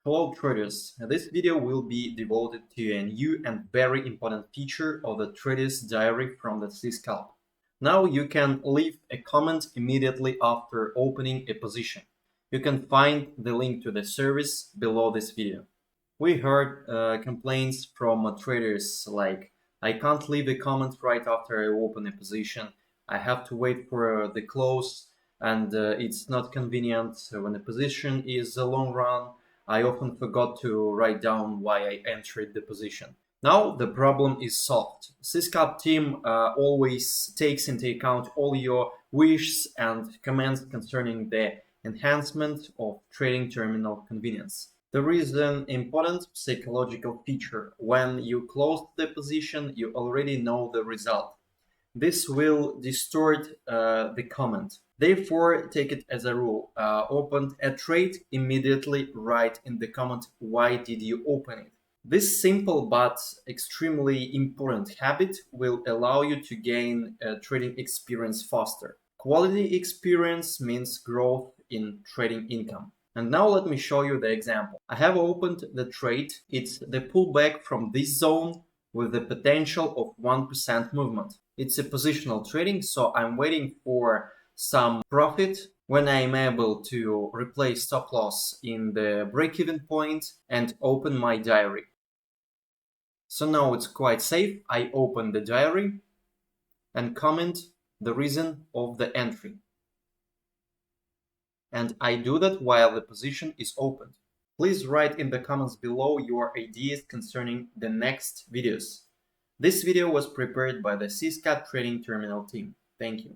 Hello traders, this video will be devoted to a new and very important feature of the trader's diary from the CSCALP. Now you can leave a comment immediately after opening a position. You can find the link to the service below this video. We heard complaints from traders like, I can't leave a comment right after I open a position, I have to wait for the close, and it's not convenient when the position is a long run. I often forgot to write down why I entered the position. Now the problem is solved. CSCALP team always takes into account all your wishes and comments concerning the enhancement of trading terminal convenience. There is an important psychological feature. When you close the position, you already know the result. This will distort the comment. Therefore, take it as a rule. Open a trade, immediately write in the comment why did you open it. This simple but extremely important habit will allow you to gain trading experience faster. Quality experience means growth in trading income. And now let me show you the example. I have opened the trade. It's the pullback from this zone with the potential of 1% movement. It's a positional trading, so I'm waiting for some profit when I'm able to replace stop loss in the break-even point and open my diary. So now it's quite safe. I open the diary and comment the reason of the entry. And I do that while the position is opened. Please write in the comments below your ideas concerning the next videos. This video was prepared by the CSCALP Trading Terminal team. Thank you.